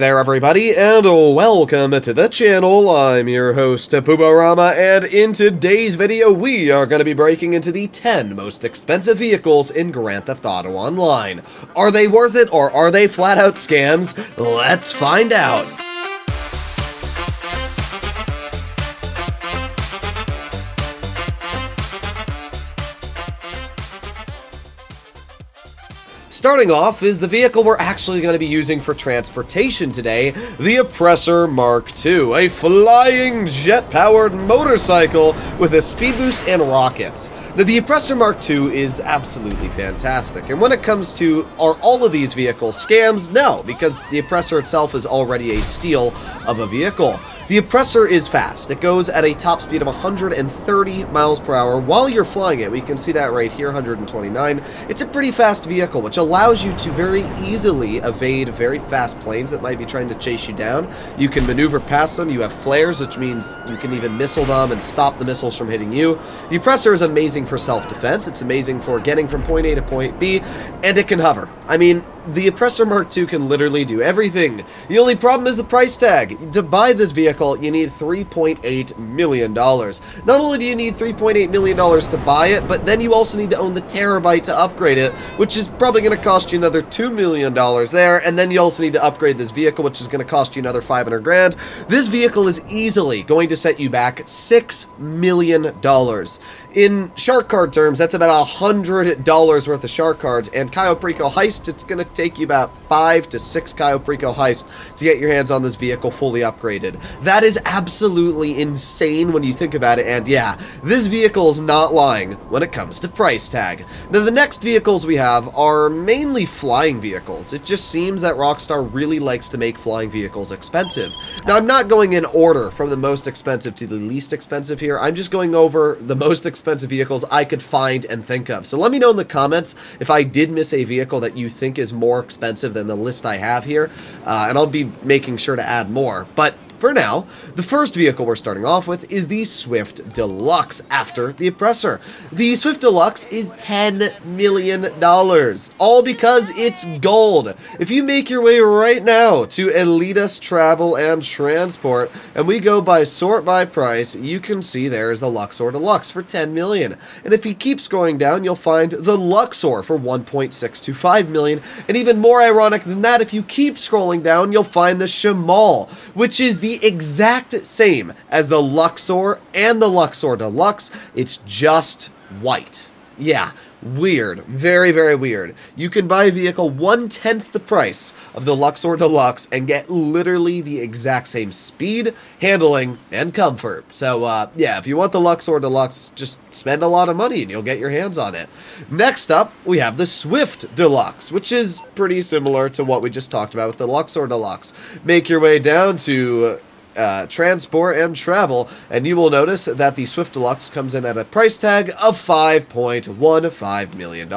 There everybody, and welcome to the channel. I'm your host, Puborama, and in today's video we are going to be breaking into the 10 most expensive vehicles in Grand Theft Auto Online. Are they worth it, or are they flat-out scams? Let's find out! Starting off is the vehicle we're actually going to be using for transportation today, the Oppressor Mark II, a flying jet-powered motorcycle with a speed boost and rockets. Now, the Oppressor Mark II is absolutely fantastic, and when it comes to are all of these vehicles scams? No, because the Oppressor itself is already a steal of a vehicle. The Oppressor is fast. It goes at a top speed of 130 miles per hour while you're flying it. We can see that right here, 129. It's a pretty fast vehicle, which allows you to very easily evade very fast planes that might be trying to chase you down. You can maneuver past them. You have flares, which means you can even missile them and stop the missiles from hitting you. The Oppressor is amazing for self-defense. It's amazing for getting from point A to point B, and it can hover. I mean, the Oppressor Mark II can literally do everything. The only problem is the price tag. To buy this vehicle, you need $3.8 million. Not only do you need $3.8 million to buy it, but then you also need to own the terabyte to upgrade it, which is probably going to cost you another $2 million there, and then you also need to upgrade this vehicle, which is going to cost you another 500 grand. This vehicle is easily going to set you back $6 million. In shark card terms, that's about $100 worth of shark cards, and Cayo Perico Heist, it's going to take you about 5 to 6 Cayo Perico Heists to get your hands on this vehicle fully upgraded. That is absolutely insane when you think about it, and yeah, this vehicle is not lying when it comes to price tag. Now, the next vehicles we have are mainly flying vehicles. It just seems that Rockstar really likes to make flying vehicles expensive. Now, I'm not going in order from the most expensive to the least expensive here. I'm just going over the most expensive vehicles I could find and think of. So let me know in the comments if I did miss a vehicle that you think is more expensive than the list I have here, and I'll be making sure to add more. But for now, the first vehicle we're starting off with is the Swift Deluxe after the Oppressor. The Swift Deluxe is $10 million, all because it's gold. If you make your way right now to Elitist Travel and Transport, and we go by sort by price, you can see there's the Luxor Deluxe for $10 million. And if you keep scrolling down, you'll find the Luxor for $1.625 million. And even more ironic than that, if you keep scrolling down, you'll find the Shamal, which is the exact same as the Luxor and the Luxor Deluxe. It's just white. Yeah, weird. Very, very weird. You can buy a vehicle 1/10 the price of the Luxor Deluxe and get literally the exact same speed, handling, and comfort. So, yeah, if you want the Luxor Deluxe, just spend a lot of money and you'll get your hands on it. Next up, we have the Swift Deluxe, which is pretty similar to what we just talked about with the Luxor Deluxe. Make your way down to Transport and Travel, and you will notice that the Swift Deluxe comes in at a price tag of $5.15 million,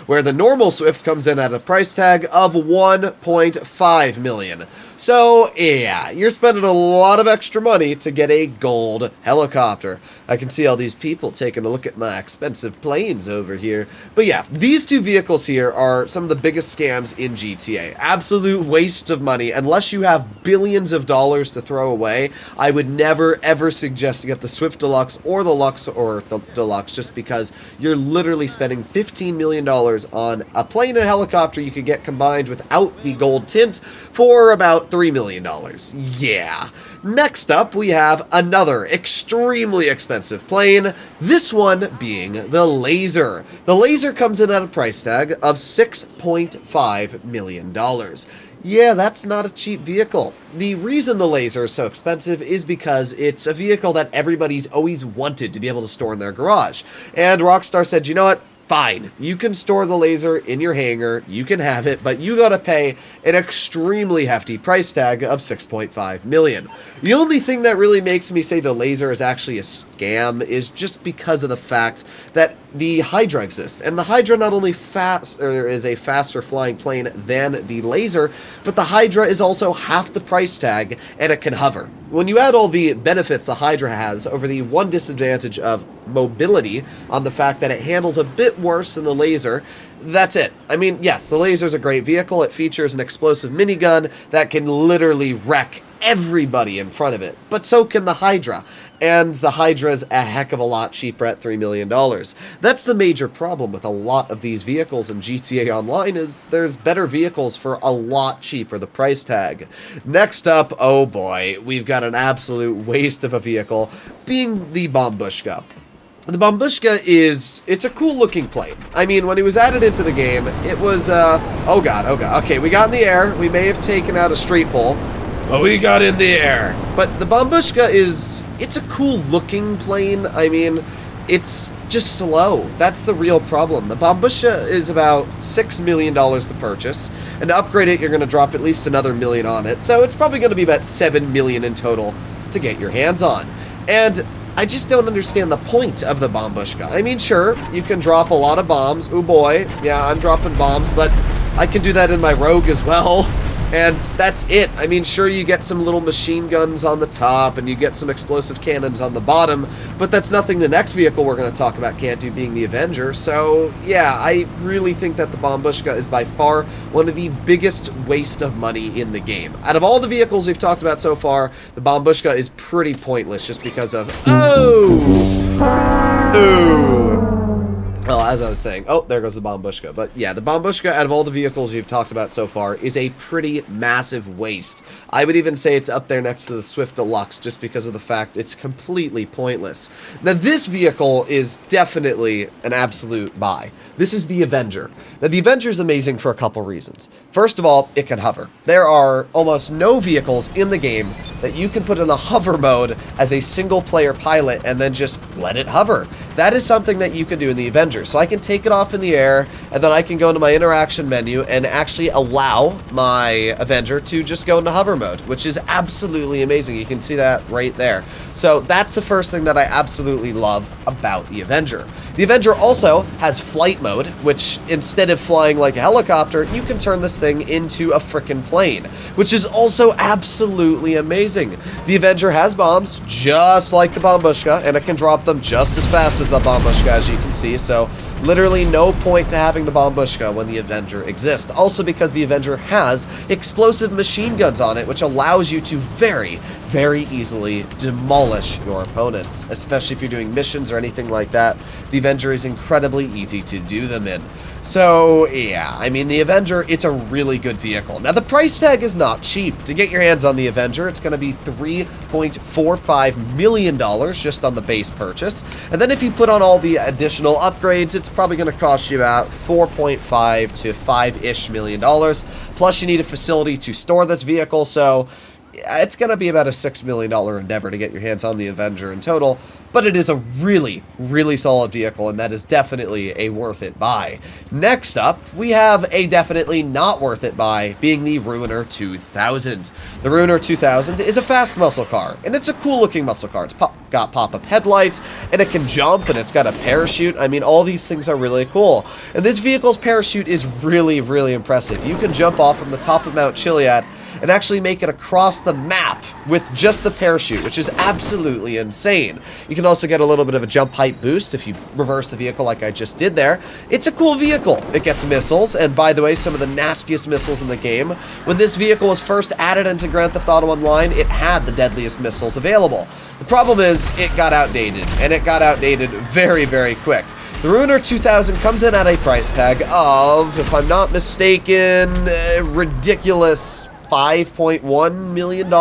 where the normal Swift comes in at a price tag of $1.5 million. So, yeah, you're spending a lot of extra money to get a gold helicopter. I can see all these people taking a look at my expensive planes over here. But yeah, these two vehicles here are some of the biggest scams in GTA. Absolute waste of money. Unless you have billions of dollars to throw away, I would never, ever suggest to get the Swift Deluxe or the Lux or the Deluxe, just because you're literally spending $15 million on a plane and a helicopter you could get combined without the gold tint for about $3 million. Yeah. Next up, we have another extremely expensive plane, this one being the Laser. The Laser comes in at a price tag of $6.5 million. Yeah, that's not a cheap vehicle. The reason the Laser is so expensive is because it's a vehicle that everybody's always wanted to be able to store in their garage. And Rockstar said, you know what? Fine, you can store the Laser in your hangar, you can have it, but you gotta pay an extremely hefty price tag of $6.5 million. The only thing that really makes me say the Laser is actually a scam is just because of the fact that the Hydra exists. And the Hydra not only is a faster flying plane than the laser, but the Hydra is also half the price tag, and it can hover. When you add all the benefits the Hydra has over the one disadvantage of mobility, on the fact that it handles a bit worse than the laser, that's it. I mean, yes, the laser's a great vehicle. It features an explosive minigun that can literally wreck everybody in front of it, but so can the Hydra, and the Hydra's a heck of a lot cheaper at $3 million. That's the major problem with a lot of these vehicles in GTA Online, is there's better vehicles for a lot cheaper, the price tag. Next up, oh boy, we've got an absolute waste of a vehicle, being the Bombushka. The Bombushka it's a cool looking plane. I mean, when it was added into the game, it was, oh god, okay, we got in the air, we may have taken out a street bull, but we got in the air. But the Bombushka it's a cool looking plane. I mean, it's just slow. That's the real problem. The Bombushka is about $6 million to purchase, and to upgrade it, you're going to drop at least another $1 million on it, so it's probably going to be about $7 million in total to get your hands on. And I just don't understand the point of the Bombushka. I mean, sure, you can drop a lot of bombs. Oh boy, yeah, I'm dropping bombs, but I can do that in my Rogue as well. And that's it. I mean, sure, you get some little machine guns on the top, and you get some explosive cannons on the bottom, but that's nothing the next vehicle we're going to talk about can't do, being the Avenger. So, yeah, I really think that the Bombushka is by far one of the biggest waste of money in the game. Out of all the vehicles we've talked about so far, the Bombushka is pretty pointless just because of... Well, as I was saying, oh, there goes the Bombushka. But yeah, the Bombushka, out of all the vehicles we've talked about so far, is a pretty massive waste. I would even say it's up there next to the Swift Deluxe, just because of the fact it's completely pointless. Now, this vehicle is definitely an absolute buy. This is the Avenger. Now, the Avenger is amazing for a couple reasons. First of all, it can hover. There are almost no vehicles in the game that you can put in a hover mode as a single-player pilot and then just let it hover. That is something that you can do in the Avenger. So I can take it off in the air, and then I can go into my interaction menu and actually allow my Avenger to just go into hover mode, which is absolutely amazing. You can see that right there. So that's the first thing that I absolutely love about the Avenger. The Avenger also has flight mode, which instead of flying like a helicopter, you can turn this thing into a frickin' plane, which is also absolutely amazing. The Avenger has bombs, just like the Bombushka, and it can drop them just as fast as the Bombushka, as you can see, so literally no point to having the Bombushka when the Avenger exists. Also because the Avenger has explosive machine guns on it, which allows you to very, very easily demolish your opponents, especially if you're doing missions or anything like that. The Avenger is incredibly easy to do them in. So, yeah, I mean, the Avenger, it's a really good vehicle. Now, the price tag is not cheap. To get your hands on the Avenger, it's going to be $3.45 million just on the base purchase. And then if you put on all the additional upgrades, it's probably going to cost you about $4.5 to $5-ish million. Plus, you need a facility to store this vehicle, so it's going to be about a $6 million endeavor to get your hands on the Avenger in total. But it is a really, really solid vehicle, and that is definitely a worth it buy. Next up, we have a definitely not worth it buy, being the Ruiner 2000. The Ruiner 2000 is a fast muscle car, and it's a cool looking muscle car. It's got pop-up headlights, and it can jump, and it's got a parachute. I mean, all these things are really cool. And this vehicle's parachute is really, really impressive. You can jump off from the top of Mount Chiliad and actually make it across the map with just the parachute, which is absolutely insane. You can also get a little bit of a jump height boost if you reverse the vehicle like I just did there. It's a cool vehicle. It gets missiles, and by the way, some of the nastiest missiles in the game. When this vehicle was first added into Grand Theft Auto Online, it had the deadliest missiles available. The problem is, it got outdated, and it got outdated very, very quick. The Ruiner 2000 comes in at a price tag of, if I'm not mistaken, ridiculous $5.1 million,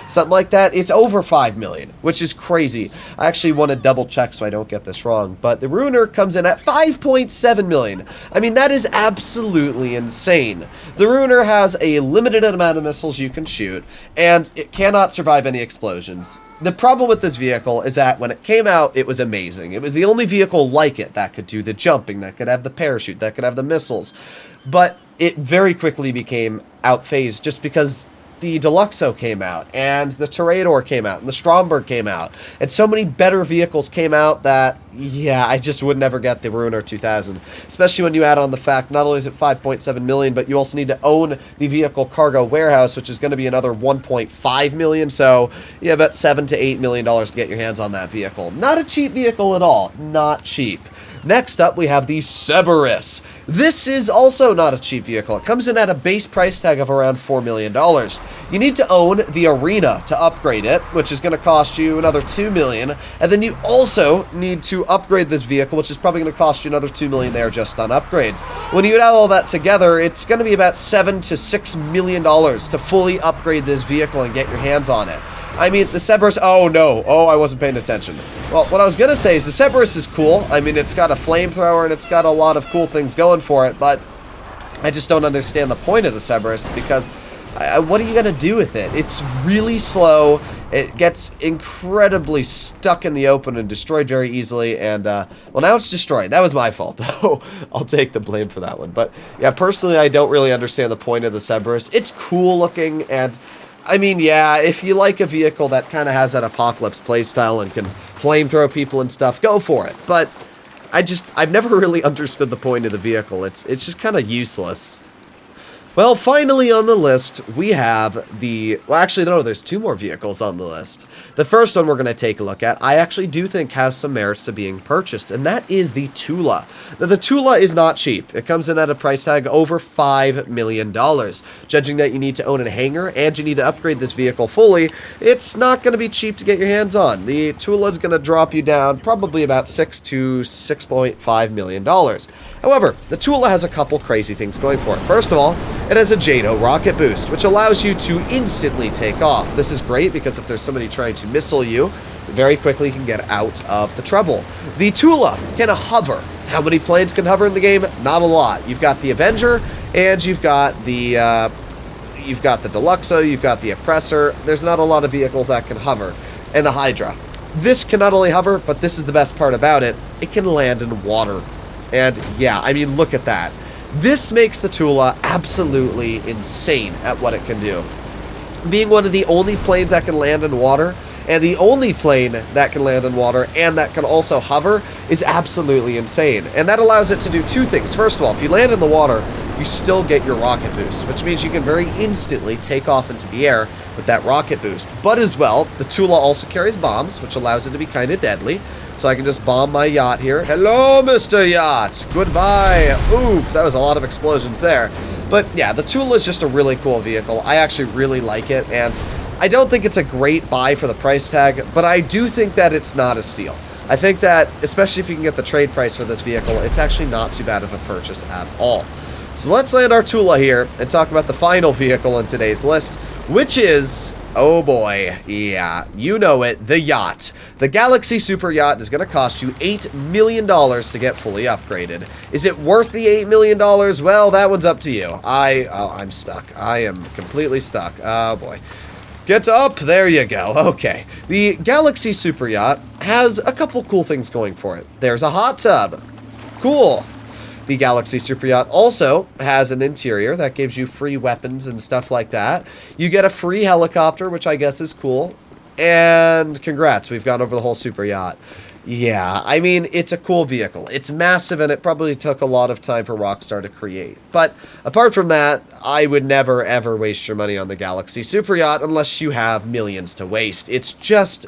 something like that. It's over $5 million, which is crazy. I actually want to double check so I don't get this wrong, but the Ruiner comes in at $5.7 million. I mean, that is absolutely insane. The Ruiner has a limited amount of missiles you can shoot, and it cannot survive any explosions. The problem with this vehicle is that when it came out, it was amazing. It was the only vehicle like it that could do the jumping, that could have the parachute, that could have the missiles. But it very quickly became outphased just because the Deluxo came out, and the Toreador came out, and the Stromberg came out, and so many better vehicles came out that, yeah, I just would never get the Ruiner 2000, especially when you add on the fact not only is it 5.7 million, but you also need to own the vehicle cargo warehouse, which is going to be another 1.5 million, so yeah, about $7 to $8 million to get your hands on that vehicle. Not a cheap vehicle at all, not cheap. Next up, we have the Cerberus. This is also not a cheap vehicle. It comes in at a base price tag of around $4 million. You need to own the Arena to upgrade it, which is going to cost you another $2 million. And then you also need to upgrade this vehicle, which is probably going to cost you another $2 million there just on upgrades. When you add all that together, it's going to be about $7 to $6 million to fully upgrade this vehicle and get your hands on it. I mean, the Cerberus, oh no, oh, I wasn't paying attention. Well, what I was going to say is the Cerberus is cool. I mean, it's got a flamethrower and it's got a lot of cool things going for it, but I just don't understand the point of the Cerberus because what are you going to do with it? It's really slow. It gets incredibly stuck in the open and destroyed very easily, and, well, now it's destroyed. That was my fault, though. I'll take the blame for that one. But, yeah, personally, I don't really understand the point of the Cerberus. It's cool looking, and I mean, yeah, if you like a vehicle that kind of has that apocalypse playstyle and can flamethrow people and stuff, go for it. But I've never really understood the point of the vehicle. It's just kind of useless. Well, finally on the list, we have the... Well, actually, no, there's two more vehicles on the list. The first one we're going to take a look at, I actually do think has some merits to being purchased, and that is the Tula. Now, the Tula is not cheap. It comes in at a price tag over $5 million. Judging that you need to own a hangar and you need to upgrade this vehicle fully, it's not going to be cheap to get your hands on. The Tula is going to drop you down probably about $6 to $6.5 million. However, the Tula has a couple crazy things going for it. First of all, it has a JATO rocket boost, which allows you to instantly take off. This is great because if there's somebody trying to missile you, very quickly you can get out of the trouble. The Tula can hover. How many planes can hover in the game? Not a lot. You've got the Avenger, and you've got the Deluxo, you've got the Oppressor. There's not a lot of vehicles that can hover. And the Hydra. This can not only hover, but this is the best part about it, it can land in water. And yeah, I mean, look at that. This makes the Tula absolutely insane at what it can do. Being one of the only planes that can land in water, and the only plane that can land in water and that can also hover is absolutely insane. And that allows it to do two things. First of all, if you land in the water, you still get your rocket boost, which means you can very instantly take off into the air with that rocket boost. But as well, the Tula also carries bombs, which allows it to be kind of deadly. So I can just bomb my yacht here. Hello, Mr. Yacht. Goodbye. Oof, that was a lot of explosions there. But yeah, the Tula is just a really cool vehicle. I actually really like it, and I don't think it's a great buy for the price tag, but I do think that it's not a steal. I think that, especially if you can get the trade price for this vehicle, it's actually not too bad of a purchase at all. So let's land our Tula here and talk about the final vehicle in today's list, which is... oh boy, yeah, you know it, the yacht. The Galaxy Super Yacht is going to cost you $8 million to get fully upgraded. Is it worth the $8 million? Well, that one's up to you. I'm stuck. I am completely stuck. Oh boy. Get up, there you go. Okay. The Galaxy Super Yacht has a couple cool things going for it. There's a hot tub. Cool. The Galaxy Super Yacht also has an interior that gives you free weapons and stuff like that. You get a free helicopter, which I guess is cool. And congrats, we've gone over the whole Super Yacht. Yeah, I mean, it's a cool vehicle. It's massive, and it probably took a lot of time for Rockstar to create. But apart from that, I would never, ever waste your money on the Galaxy Super Yacht unless you have millions to waste. It's just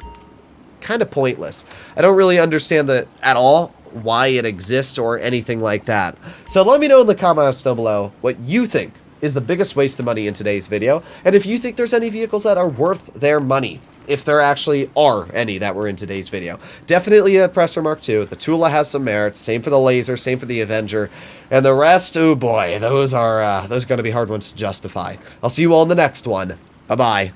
kind of pointless. I don't really understand that at all, why it exists or anything like that. So let me know in the comments down below what you think is the biggest waste of money in today's video, and if you think there's any vehicles that are worth their money, if there actually are any that were in today's video. Definitely a Oppressor Mark II. The Tula has some merits. Same for the Laser, same for the Avenger, and the rest, oh boy, those are going to be hard ones to justify. I'll see you all in the next one. Bye-bye.